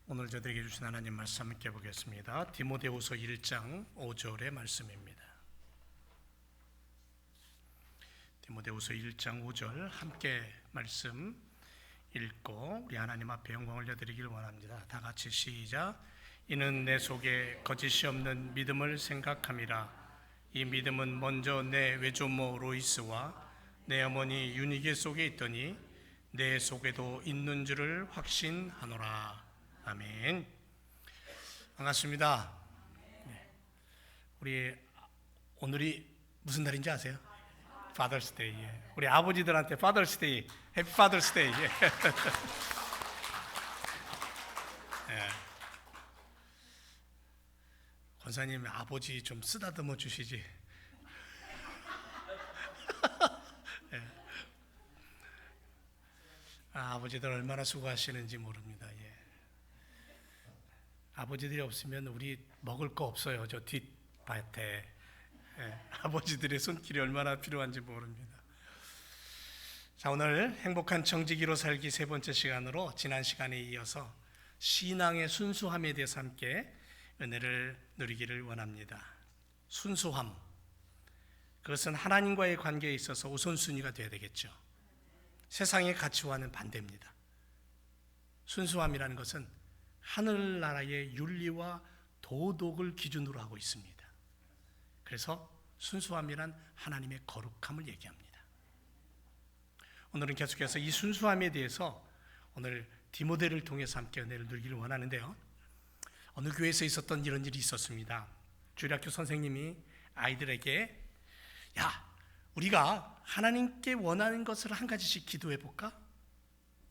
오늘 저들에게 주신 하나님 말씀 함께 보겠습니다. 디모데후서 1장 5절의 말씀입니다. 디모데후서 1장 5절 함께 말씀 읽고 우리 하나님 앞에 영광 올려드리길 원합니다. 다 같이 시작. 이는 내 속에 거짓이 없는 믿음을 생각함이라. 이 믿음은 먼저 내 외조모 로이스와 내 어머니 유니게 속에 있더니 내 속에도 있는 줄을 확신하노라. 아멘. 반갑습니다. 우리 오늘이 무슨 날인지 아세요? Father's Day. 우리 아버지들한테 Father's Day, Happy Father's Day. 권사님 아버지 좀 쓰다듬어 주시지. 아버지들 얼마나 수고하시는지 모릅니다. 아버지들이 없으면 우리 먹을 거 없어요. 저 뒷밭에. 아버지들의 손길이 얼마나 필요한지 모릅니다. 자, 오늘 행복한 청지기로 살기 세 번째 시간으로 지난 시간에 이어서 신앙의 순수함에 대해서 함께 은혜를 누리기를 원합니다. 순수함, 그것은 하나님과의 관계에 있어서 우선순위가 되어야 되겠죠. 세상의 가치와는 반대입니다. 순수함이라는 것은 하늘나라의 윤리와 도덕을 기준으로 하고 있습니다. 그래서 순수함이란 하나님의 거룩함을 얘기합니다. 오늘은 계속해서 이 순수함에 대해서 오늘 디모데를 통해서 함께 은혜를 누리기를 원하는데요. 어느 교회에서 있었던 이런 일이 있었습니다. 주일학교 선생님이 아이들에게 우리가 하나님께 원하는 것을 한 가지씩 기도해 볼까?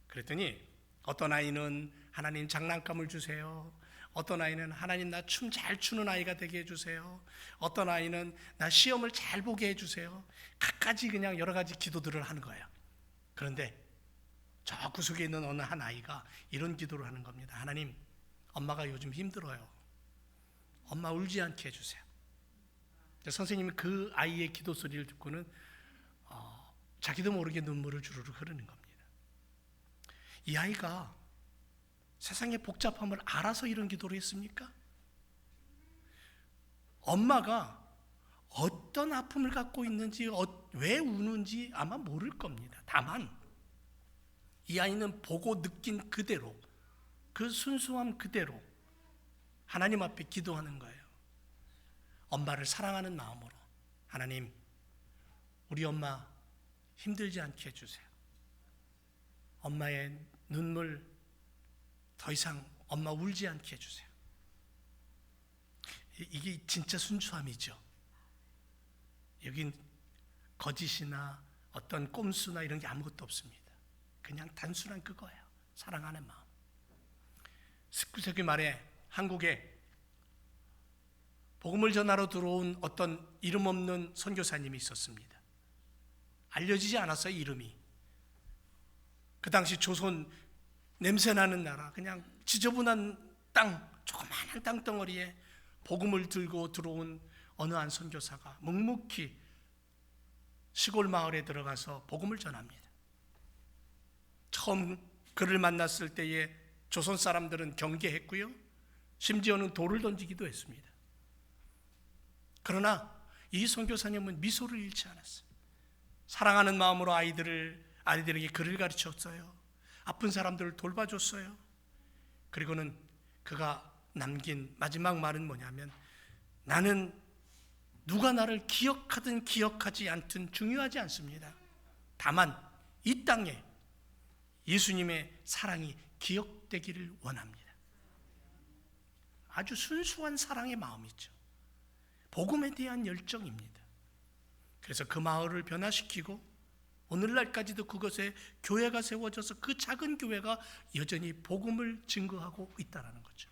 그랬더니 어떤 아이는 하나님 장난감을 주세요. 어떤 아이는 하나님 나 춤 잘 추는 아이가 되게 해주세요. 어떤 아이는 나 시험을 잘 보게 해주세요. 각가지 그냥 여러 가지 기도들을 하는 거예요. 그런데 저 구석에 있는 어느 한 아이가 이런 기도를 하는 겁니다. 하나님, 엄마가 요즘 힘들어요. 엄마 울지 않게 해주세요. 선생님이 그 아이의 기도 소리를 듣고는 자기도 모르게 눈물을 주르르 흐르는 겁니다. 이 아이가 세상의 복잡함을 알아서 이런 기도를 했습니까? 엄마가 어떤 아픔을 갖고 있는지, 왜 우는지 아마 모를 겁니다. 다만 이 아이는 보고 느낀 그대로, 그 순수함 그대로 하나님 앞에 기도하는 거예요. 엄마를 사랑하는 마음으로, 하나님, 우리 엄마 힘들지 않게 해주세요. 엄마의 눈물 더 이상 엄마 울지 않게 해주세요. 이게 진짜 순수함이죠. 여긴 거짓이나 어떤 꼼수나 이런 게 아무것도 없습니다. 그냥 단순한 그거예요. 사랑하는 마음. 19세기 말에 한국에 복음을 전하러 들어온 어떤 이름 없는 선교사님이 있었습니다. 알려지지 않았어요, 이름이. 그 당시 조선 냄새나는 나라, 그냥 지저분한 땅, 조그마한 땅덩어리에 복음을 들고 들어온 어느 한 선교사가 묵묵히 시골 마을에 들어가서 복음을 전합니다. 처음 그를 만났을 때에 조선 사람들은 경계했고요, 심지어는 돌을 던지기도 했습니다. 그러나 이 선교사님은 미소를 잃지 않았어요. 사랑하는 마음으로 아이들에게 글을 가르쳤어요. 아픈 사람들을 돌봐줬어요. 그리고는 그가 남긴 마지막 말은 뭐냐면, 나는 누가 나를 기억하든 기억하지 않든 중요하지 않습니다. 다만 이 땅에 예수님의 사랑이 기억되기를 원합니다. 아주 순수한 사랑의 마음이죠. 복음에 대한 열정입니다. 그래서 그 마을을 변화시키고 오늘날까지도 그것에 교회가 세워져서 그 작은 교회가 여전히 복음을 증거하고 있다는 거죠.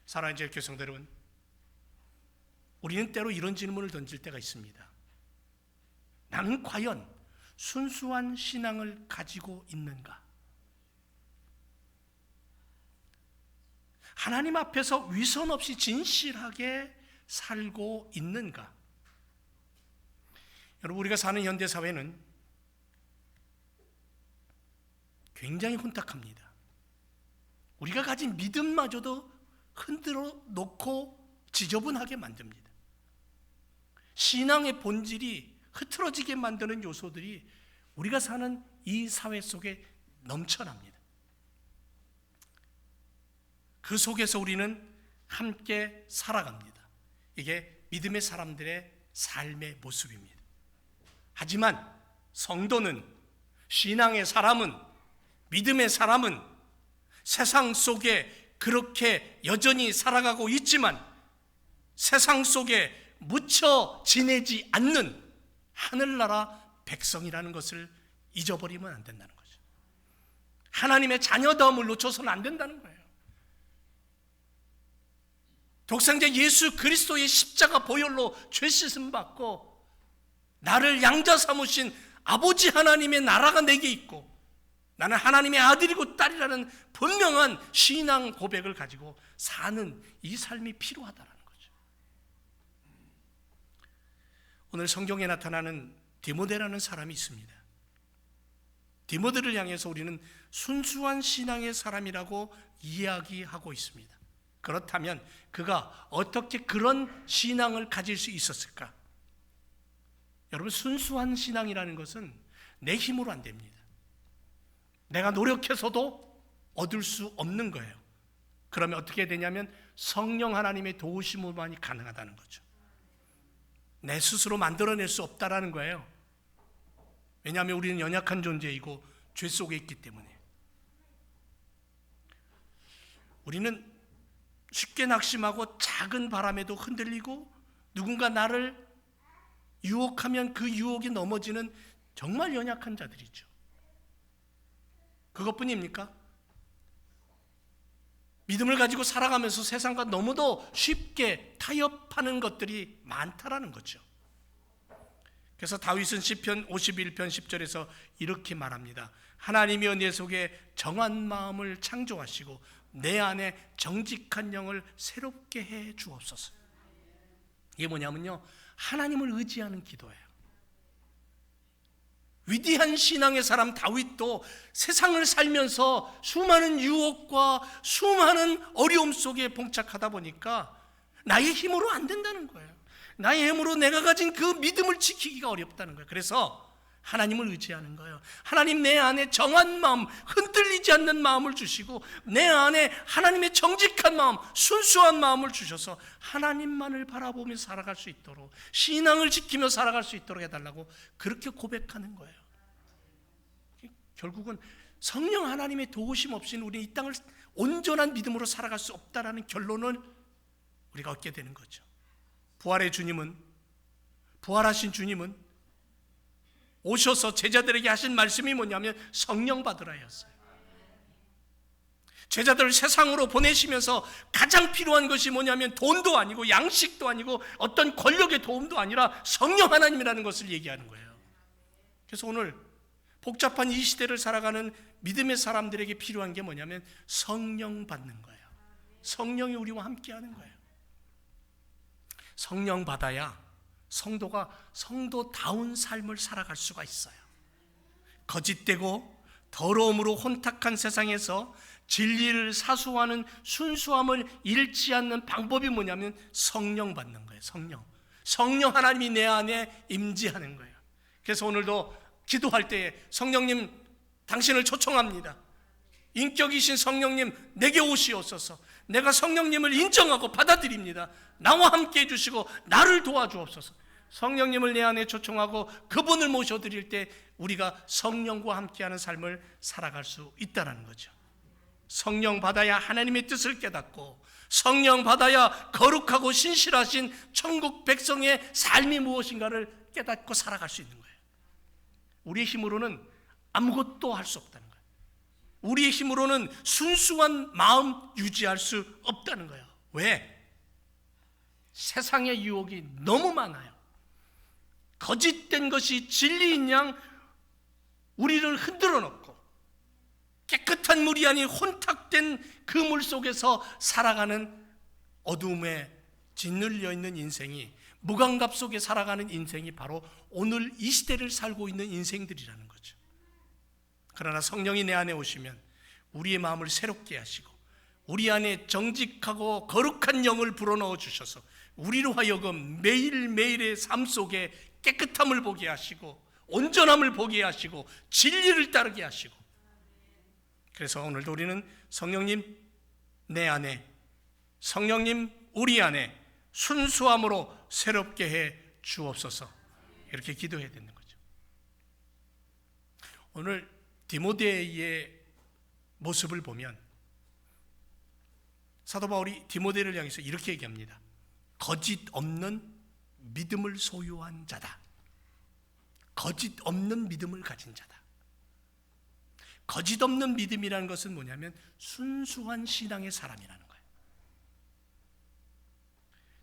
사랑하는 교회성도 여러분, 우리는 때로 이런 질문을 던질 때가 있습니다. 나는 과연 순수한 신앙을 가지고 있는가? 하나님 앞에서 위선 없이 진실하게 살고 있는가? 여러분, 우리가 사는 현대사회는 굉장히 혼탁합니다. 우리가 가진 믿음마저도 흔들어 놓고 지저분하게 만듭니다. 신앙의 본질이 흐트러지게 만드는 요소들이 우리가 사는 이 사회 속에 넘쳐납니다. 그 속에서 우리는 함께 살아갑니다. 이게 믿음의 사람들의 삶의 모습입니다. 하지만 성도는, 신앙의 사람은, 믿음의 사람은 세상 속에 그렇게 여전히 살아가고 있지만 세상 속에 묻혀 지내지 않는 하늘나라 백성이라는 것을 잊어버리면 안 된다는 거죠. 하나님의 자녀됨을 놓쳐서는 안 된다는 거예요. 독생자 예수 그리스도의 십자가 보혈로 죄 씻음 받고 나를 양자 삼으신 아버지 하나님의 나라가 내게 있고 나는 하나님의 아들이고 딸이라는 분명한 신앙 고백을 가지고 사는 이 삶이 필요하다는 거죠. 오늘 성경에 나타나는 디모데라는 사람이 있습니다. 디모데를 향해서 우리는 순수한 신앙의 사람이라고 이야기하고 있습니다. 그렇다면 그가 어떻게 그런 신앙을 가질 수 있었을까? 여러분, 순수한 신앙이라는 것은 내 힘으로 안 됩니다. 내가 노력해서도 얻을 수 없는 거예요. 그러면 어떻게 되냐면 성령 하나님의 도우심으로만이 가능하다는 거죠. 내 스스로 만들어낼 수 없다라는 거예요. 왜냐하면 우리는 연약한 존재이고 죄 속에 있기 때문에. 우리는 쉽게 낙심하고 작은 바람에도 흔들리고 누군가 나를 유혹하면 그 유혹에 넘어지는 정말 연약한 자들이죠. 그것뿐입니까? 믿음을 가지고 살아가면서 세상과 너무도 쉽게 타협하는 것들이 많다라는 거죠. 그래서 다윗은 시편 51편 10절에서 이렇게 말합니다. 하나님이여 내 속에 정한 마음을 창조하시고 내 안에 정직한 영을 새롭게 해 주옵소서. 이게 뭐냐면요, 하나님을 의지하는 기도예요. 위대한 신앙의 사람 다윗도 세상을 살면서 수많은 유혹과 수많은 어려움 속에 봉착하다 보니까 나의 힘으로 안 된다는 거예요. 나의 힘으로 내가 가진 그 믿음을 지키기가 어렵다는 거예요. 그래서 하나님을 의지하는 거예요. 하나님, 내 안에 정한 마음, 흔들리지 않는 마음을 주시고 내 안에 하나님의 정직한 마음, 순수한 마음을 주셔서 하나님만을 바라보며 살아갈 수 있도록, 신앙을 지키며 살아갈 수 있도록 해달라고 그렇게 고백하는 거예요. 결국은 성령 하나님의 도우심 없이는 우리는 이 땅을 온전한 믿음으로 살아갈 수 없다라는 결론을 우리가 얻게 되는 거죠. 부활의 주님은, 부활하신 주님은 오셔서 제자들에게 하신 말씀이 뭐냐면 성령 받으라였어요. 제자들을 세상으로 보내시면서 가장 필요한 것이 뭐냐면 돈도 아니고 양식도 아니고 어떤 권력의 도움도 아니라 성령 하나님이라는 것을 얘기하는 거예요. 그래서 오늘 복잡한 이 시대를 살아가는 믿음의 사람들에게 필요한 게 뭐냐면 성령 받는 거예요. 성령이 우리와 함께하는 거예요. 성령 받아야 성도가 성도다운 삶을 살아갈 수가 있어요. 거짓되고 더러움으로 혼탁한 세상에서 진리를 사수하는 순수함을 잃지 않는 방법이 뭐냐면 성령 받는 거예요. 성령 하나님이 내 안에 임재하는 거예요. 그래서 오늘도 기도할 때에 성령님, 당신을 초청합니다. 인격이신 성령님, 내게 오시옵소서. 내가 성령님을 인정하고 받아들입니다. 나와 함께 해주시고 나를 도와주옵소서. 성령님을 내 안에 초청하고 그분을 모셔드릴 때 우리가 성령과 함께하는 삶을 살아갈 수 있다는 거죠. 성령 받아야 하나님의 뜻을 깨닫고, 성령 받아야 거룩하고 신실하신 천국 백성의 삶이 무엇인가를 깨닫고 살아갈 수 있는 거예요. 우리의 힘으로는 아무것도 할 수 없다는 거예요. 우리의 힘으로는 순수한 마음 유지할 수 없다는 거예요. 왜? 세상의 유혹이 너무 많아요. 거짓된 것이 진리인 양 우리를 흔들어 놓고 깨끗한 물이 아닌 혼탁된 그 물 속에서 살아가는 어두움에 짓눌려 있는 인생이, 무감각 속에 살아가는 인생이 바로 오늘 이 시대를 살고 있는 인생들이라는 거죠. 그러나 성령이 내 안에 오시면 우리의 마음을 새롭게 하시고 우리 안에 정직하고 거룩한 영을 불어넣어 주셔서 우리로 하여금 매일매일의 삶 속에 깨끗함을 보게 하시고 온전함을 보게 하시고 진리를 따르게 하시고, 그래서 오늘도 우리는 성령님 내 안에, 성령님 우리 안에 순수함으로 새롭게 해 주옵소서, 이렇게 기도해야 되는 거죠. 오늘 디모데의 모습을 보면 사도 바울이 디모데를 향해서 이렇게 얘기합니다. 거짓 없는 믿음을 소유한 자다. 거짓 없는 믿음을 가진 자다. 거짓 없는 믿음이라는 것은 뭐냐면 순수한 신앙의 사람이라는 거예요.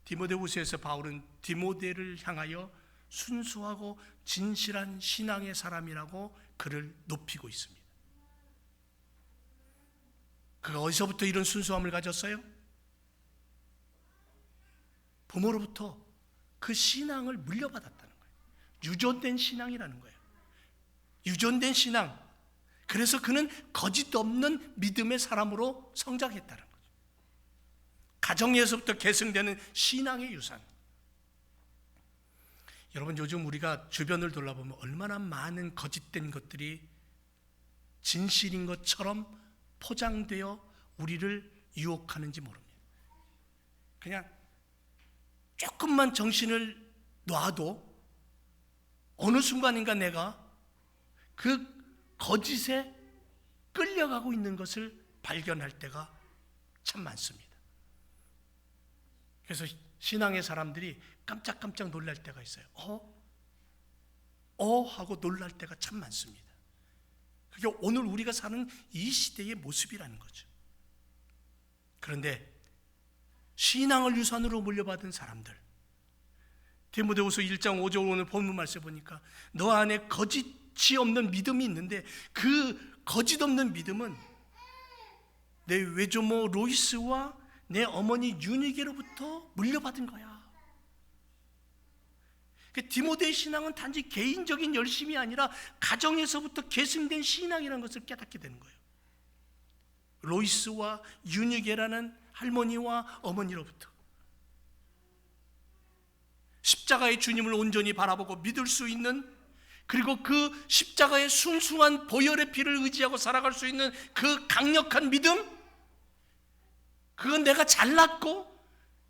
디모데후서에서 바울은 디모데를 향하여 순수하고 진실한 신앙의 사람이라고 그를 높이고 있습니다. 그가 어디서부터 이런 순수함을 가졌어요? 부모로부터 그 신앙을 물려받았다는 거예요. 유전된 신앙이라는 거예요. 유전된 신앙. 그래서 그는 거짓 없는 믿음의 사람으로 성장했다는 거죠. 가정에서부터 계승되는 신앙의 유산. 여러분, 요즘 우리가 주변을 돌아보면 얼마나 많은 거짓된 것들이 진실인 것처럼 포장되어 우리를 유혹하는지 모릅니다. 그냥 조금만 정신을 놔도 어느 순간인가 내가 그 거짓에 끌려가고 있는 것을 발견할 때가 참 많습니다. 그래서 신앙의 사람들이 깜짝깜짝 놀랄 때가 있어요. 하고 놀랄 때가 참 많습니다. 그게 오늘 우리가 사는 이 시대의 모습이라는 거죠. 그런데 신앙을 유산으로 물려받은 사람들, 디모데후서 1장 5절 오늘 본문 말씀 보니까 너 안에 거짓이 없는 믿음이 있는데 그 거짓 없는 믿음은 내 외조모 로이스와 내 어머니 유니게로부터 물려받은 거야. 디모데의 신앙은 단지 개인적인 열심이 아니라 가정에서부터 계승된 신앙이라는 것을 깨닫게 되는 거예요. 로이스와 유니게라는 할머니와 어머니로부터 십자가의 주님을 온전히 바라보고 믿을 수 있는, 그리고 그 십자가의 순수한 보혈의 피를 의지하고 살아갈 수 있는 그 강력한 믿음, 그건 내가 잘났고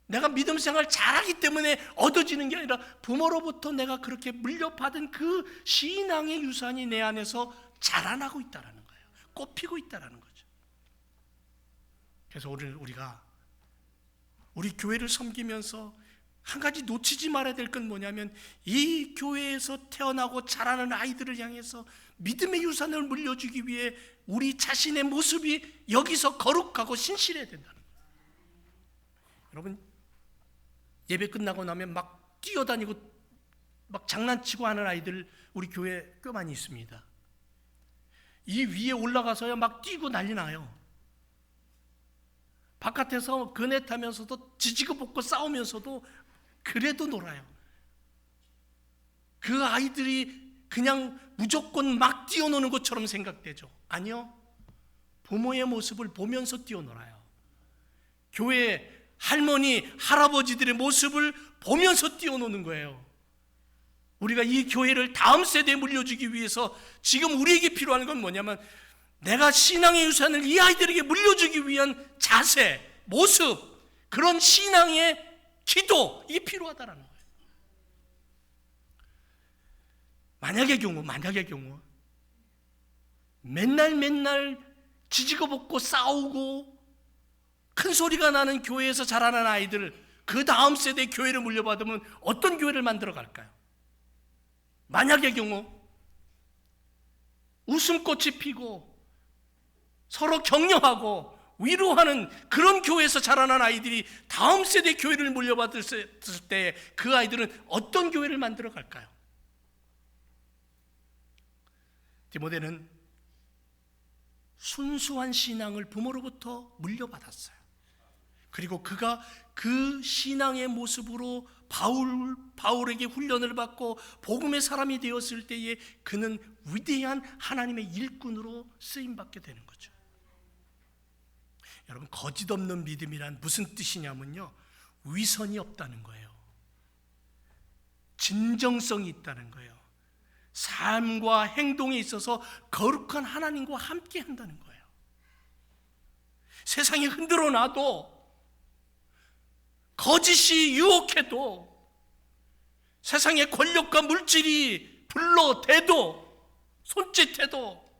내가 믿음 생활 잘하기 때문에 얻어지는 게 아니라 부모로부터 내가 그렇게 물려받은 그 신앙의 유산이 내 안에서 자라나고 있다는 거예요. 꽃피고 있다는 거죠. 그래서 오늘 우리가 우리 교회를 섬기면서 한 가지 놓치지 말아야 될 건 뭐냐면 이 교회에서 태어나고 자라는 아이들을 향해서 믿음의 유산을 물려주기 위해 우리 자신의 모습이 여기서 거룩하고 신실해야 된다는 거예요. 여러분, 예배 끝나고 나면 막 뛰어다니고 막 장난치고 하는 아이들 우리 교회에 꽤 많이 있습니다. 이 위에 올라가서야 막 뛰고 난리 나요. 바깥에서 그네 타면서도 지지고 볶고 싸우면서도 그래도 놀아요. 그 아이들이 그냥 무조건 막 뛰어노는 것처럼 생각되죠. 아니요. 부모의 모습을 보면서 뛰어놀아요. 교회 할머니, 할아버지들의 모습을 보면서 뛰어노는 거예요. 우리가 이 교회를 다음 세대에 물려주기 위해서 지금 우리에게 필요한 건 뭐냐면 내가 신앙의 유산을 이 아이들에게 물려주기 위한 자세, 모습, 그런 신앙의 기도, 이게 필요하다는 거예요. 만약의 경우 맨날 지지고 볶고 싸우고 큰 소리가 나는 교회에서 자라는 아이들, 그 다음 세대 교회를 물려받으면 어떤 교회를 만들어 갈까요? 만약의 경우 웃음꽃이 피고 서로 격려하고 위로하는 그런 교회에서 자라난 아이들이 다음 세대 교회를 물려받았을 때 그 아이들은 어떤 교회를 만들어 갈까요? 디모데는 순수한 신앙을 부모로부터 물려받았어요. 그리고 그가 그 신앙의 모습으로 바울에게 훈련을 받고 복음의 사람이 되었을 때에 그는 위대한 하나님의 일꾼으로 쓰임받게 되는 거죠. 여러분, 거짓 없는 믿음이란 무슨 뜻이냐면요, 위선이 없다는 거예요. 진정성이 있다는 거예요. 삶과 행동에 있어서 거룩한 하나님과 함께 한다는 거예요. 세상이 흔들어 놔도, 거짓이 유혹해도, 세상의 권력과 물질이 불러대도, 손짓해도,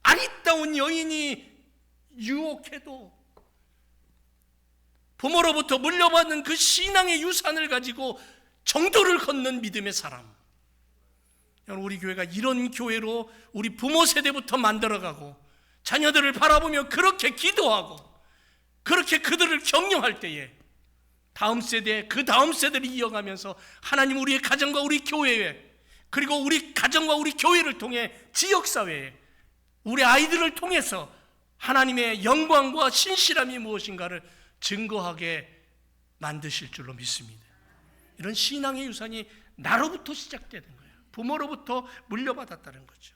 아리따운 여인이 유혹해도, 부모로부터 물려받은 그 신앙의 유산을 가지고 정도를 걷는 믿음의 사람, 여러분, 우리 교회가 이런 교회로 우리 부모 세대부터 만들어가고 자녀들을 바라보며 그렇게 기도하고 그렇게 그들을 격려할 때에 다음 세대, 그 다음 세대를 이어가면서 하나님 우리의 가정과 우리 교회에, 그리고 우리 가정과 우리 교회를 통해 지역사회에 우리 아이들을 통해서 하나님의 영광과 신실함이 무엇인가를 증거하게 만드실 줄로 믿습니다. 이런 신앙의 유산이 나로부터 시작되는 거예요. 부모로부터 물려받았다는 거죠.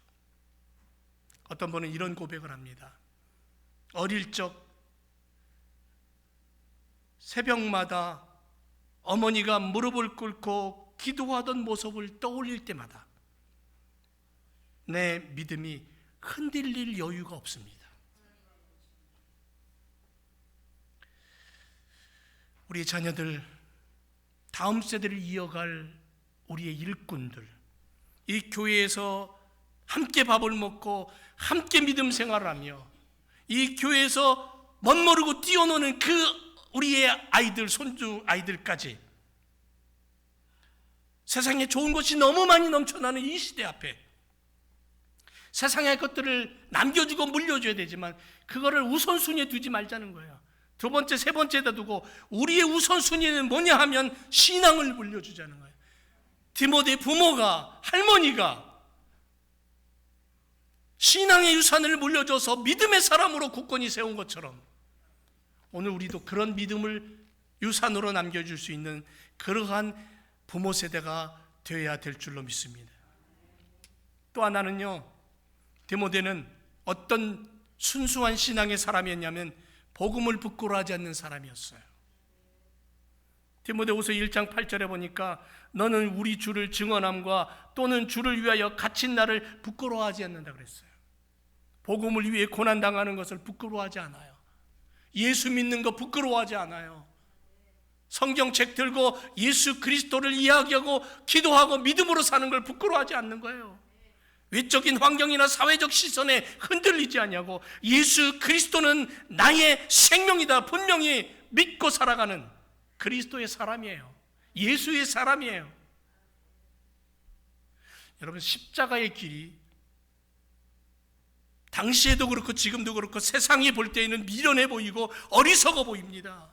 어떤 분은 이런 고백을 합니다. 어릴 적 새벽마다 어머니가 무릎을 꿇고 기도하던 모습을 떠올릴 때마다 내 믿음이 흔들릴 여유가 없습니다. 우리 자녀들, 다음 세대를 이어갈 우리의 일꾼들, 이 교회에서 함께 밥을 먹고 함께 믿음 생활을 하며 이 교회에서 멋모르고 뛰어노는 그 우리의 아이들, 손주 아이들까지 세상에 좋은 것이 너무 많이 넘쳐나는 이 시대 앞에 세상의 것들을 남겨주고 물려줘야 되지만 그거를 우선순위에 두지 말자는 거예요. 두 번째, 세 번째에다 두고 우리의 우선순위는 뭐냐 하면 신앙을 물려주자는 거예요. 디모데 부모가, 할머니가 신앙의 유산을 물려줘서 믿음의 사람으로 굳건히 세운 것처럼 오늘 우리도 그런 믿음을 유산으로 남겨줄 수 있는 그러한 부모 세대가 되어야 될 줄로 믿습니다. 또 하나는요, 디모데는 어떤 순수한 신앙의 사람이었냐면 복음을 부끄러워하지 않는 사람이었어요. 디모데후서 1장 8절에 보니까 너는 우리 주를 증언함과 또는 주를 위하여 갇힌 나를 부끄러워하지 않는다 그랬어요. 복음을 위해 고난당하는 것을 부끄러워하지 않아요. 예수 믿는 거 부끄러워하지 않아요. 성경책 들고 예수 그리스도를 이야기하고 기도하고 믿음으로 사는 걸 부끄러워하지 않는 거예요. 외적인 환경이나 사회적 시선에 흔들리지 않냐고. 예수 그리스도는 나의 생명이다 분명히 믿고 살아가는 그리스도의 사람이에요. 예수의 사람이에요. 여러분, 십자가의 길이 당시에도 그렇고 지금도 그렇고 세상이 볼 때에는 미련해 보이고 어리석어 보입니다.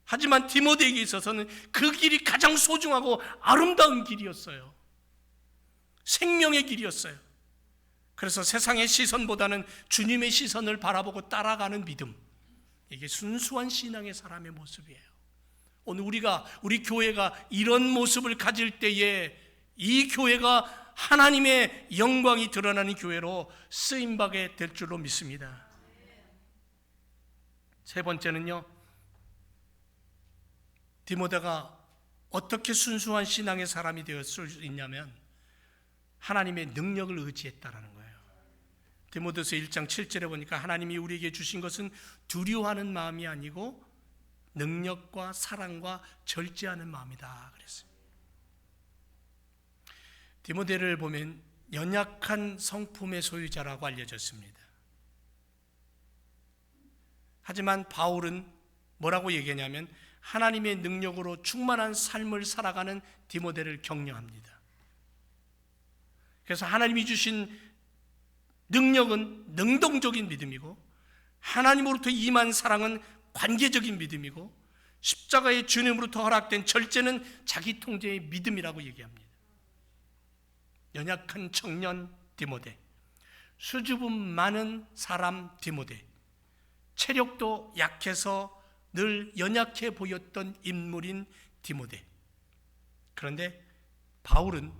하지만 디모데에게 있어서는 그 길이 가장 소중하고 아름다운 길이었어요. 생명의 길이었어요. 그래서 세상의 시선보다는 주님의 시선을 바라보고 따라가는 믿음, 이게 순수한 신앙의 사람의 모습이에요. 오늘 우리 교회가 이런 모습을 가질 때에 이 교회가 하나님의 영광이 드러나는 교회로 쓰임받게 될 줄로 믿습니다. 세 번째는요, 디모데가 어떻게 순수한 신앙의 사람이 되었을 수 있냐면 하나님의 능력을 의지했다라는 거예요. 디모데서 1장 7절에 보니까 하나님이 우리에게 주신 것은 두려워하는 마음이 아니고 능력과 사랑과 절제하는 마음이다 그랬어요. 디모데를 보면 연약한 성품의 소유자라고 알려졌습니다. 하지만 바울은 뭐라고 얘기하냐면 하나님의 능력으로 충만한 삶을 살아가는 디모데를 격려합니다. 그래서 하나님이 주신 능력은 능동적인 믿음이고 하나님으로부터 임한 사랑은 관계적인 믿음이고 십자가의 주님으로부터 허락된 절제는 자기 통제의 믿음이라고 얘기합니다. 연약한 청년 디모데, 수줍음 많은 사람 디모데, 체력도 약해서 늘 연약해 보였던 인물인 디모데. 그런데 바울은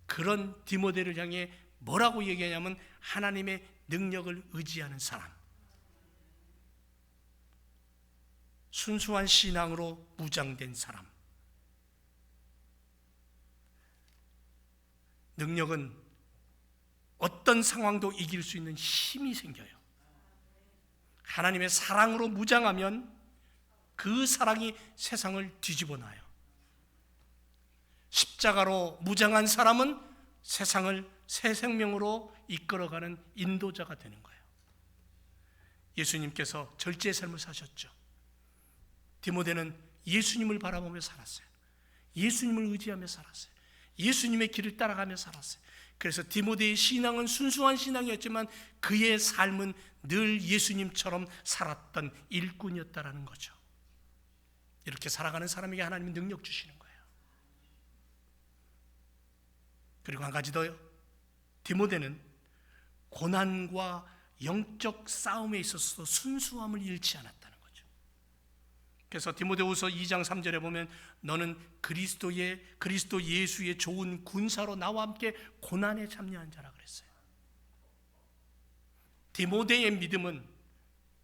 그런 디모데를 향해 뭐라고 얘기하냐면 하나님의 능력을 의지하는 사람, 순수한 신앙으로 무장된 사람. 능력은 어떤 상황도 이길 수 있는 힘이 생겨요. 하나님의 사랑으로 무장하면 그 사랑이 세상을 뒤집어 놔요. 십자가로 무장한 사람은 세상을 새 생명으로 이끌어가는 인도자가 되는 거예요. 예수님께서 절제의 삶을 사셨죠. 디모데는 예수님을 바라보며 살았어요. 예수님을 의지하며 살았어요. 예수님의 길을 따라가며 살았어요. 그래서 디모데의 신앙은 순수한 신앙이었지만 그의 삶은 늘 예수님처럼 살았던 일꾼이었다라는 거죠. 이렇게 살아가는 사람에게 하나님은 능력 주시는 거예요. 그리고 한 가지 더요. 디모데는 고난과 영적 싸움에 있어서 순수함을 잃지 않았다는 거죠. 그래서 디모데후서 2장 3절에 보면 너는 그리스도 예수의 좋은 군사로 나와 함께 고난에 참여한 자라 그랬어요. 디모데의 믿음은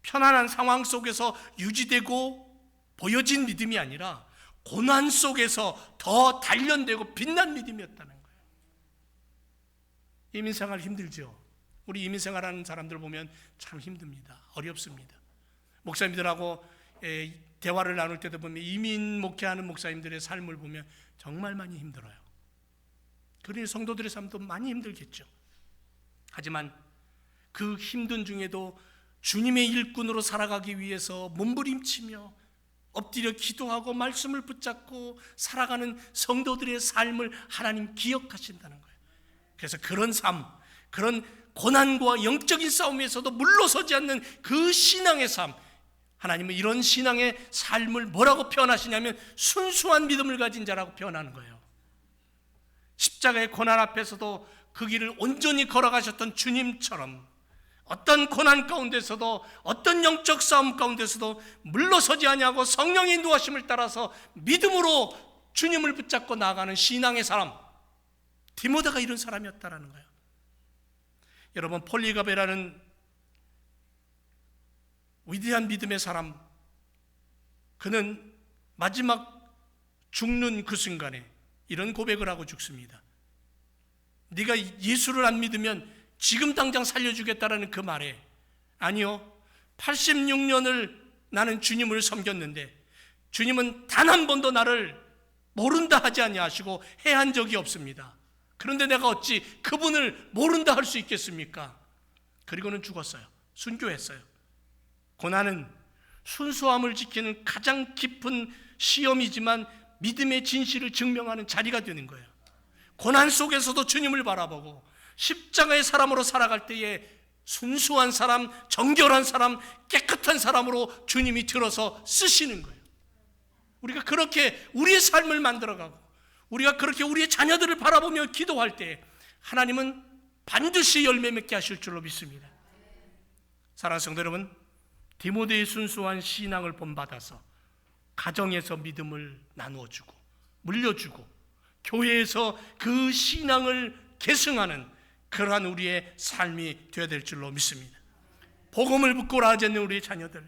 편안한 상황 속에서 유지되고 보여진 믿음이 아니라 고난 속에서 더 단련되고 빛난 믿음이었다는 거예요. 이민생활 힘들죠. 우리 이민생활하는 사람들 보면 참 힘듭니다. 어렵습니다. 목사님들하고 대화를 나눌 때도 보면 이민 목회하는 목사님들의 삶을 보면 정말 많이 힘들어요. 그러니 성도들의 삶도 많이 힘들겠죠. 하지만 그 힘든 중에도 주님의 일꾼으로 살아가기 위해서 몸부림치며 엎드려 기도하고 말씀을 붙잡고 살아가는 성도들의 삶을 하나님 기억하신다는 거예요. 그래서 그런 삶, 그런 고난과 영적인 싸움에서도 물러서지 않는 그 신앙의 삶, 하나님은 이런 신앙의 삶을 뭐라고 표현하시냐면 순수한 믿음을 가진 자라고 표현하는 거예요. 십자가의 고난 앞에서도 그 길을 온전히 걸어가셨던 주님처럼 어떤 고난 가운데서도 어떤 영적 싸움 가운데서도 물러서지 아니하고 성령의 인도하심을 따라서 믿음으로 주님을 붙잡고 나아가는 신앙의 사람, 디모데가 이런 사람이었다라는 거예요. 여러분, 폴리가베라는 위대한 믿음의 사람, 그는 마지막 죽는 그 순간에 이런 고백을 하고 죽습니다. 네가 예수를 안 믿으면 지금 당장 살려주겠다라는 그 말에 아니요, 86년을 나는 주님을 섬겼는데 주님은 단 한 번도 나를 모른다 하지 아니하시고 해한 적이 없습니다. 그런데 내가 어찌 그분을 모른다 할 수 있겠습니까? 그리고는 죽었어요. 순교했어요. 고난은 순수함을 지키는 가장 깊은 시험이지만 믿음의 진실을 증명하는 자리가 되는 거예요. 고난 속에서도 주님을 바라보고 십자가의 사람으로 살아갈 때에 순수한 사람, 정결한 사람, 깨끗한 사람으로 주님이 들어서 쓰시는 거예요. 우리가 그렇게 우리의 삶을 만들어가고 우리가 그렇게 우리의 자녀들을 바라보며 기도할 때 하나님은 반드시 열매 맺게 하실 줄로 믿습니다. 사랑하는 성도 여러분, 디모데의 순수한 신앙을 본받아서 가정에서 믿음을 나누어주고 물려주고 교회에서 그 신앙을 계승하는 그러한 우리의 삶이 되어야 될 줄로 믿습니다. 복음을 부끄러워 하지 않는 우리의 자녀들,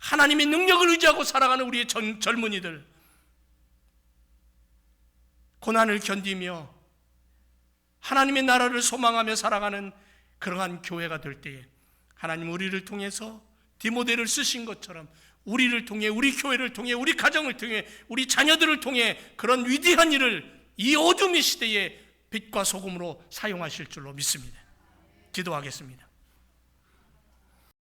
하나님의 능력을 의지하고 살아가는 우리의 젊은이들, 고난을 견디며 하나님의 나라를 소망하며 살아가는 그러한 교회가 될 때에 하나님 우리를 통해서 디모데를 쓰신 것처럼 우리를 통해, 우리 교회를 통해, 우리 가정을 통해, 우리 자녀들을 통해 그런 위대한 일을 이 어둠의 시대에 빛과 소금으로 사용하실 줄로 믿습니다. 기도하겠습니다.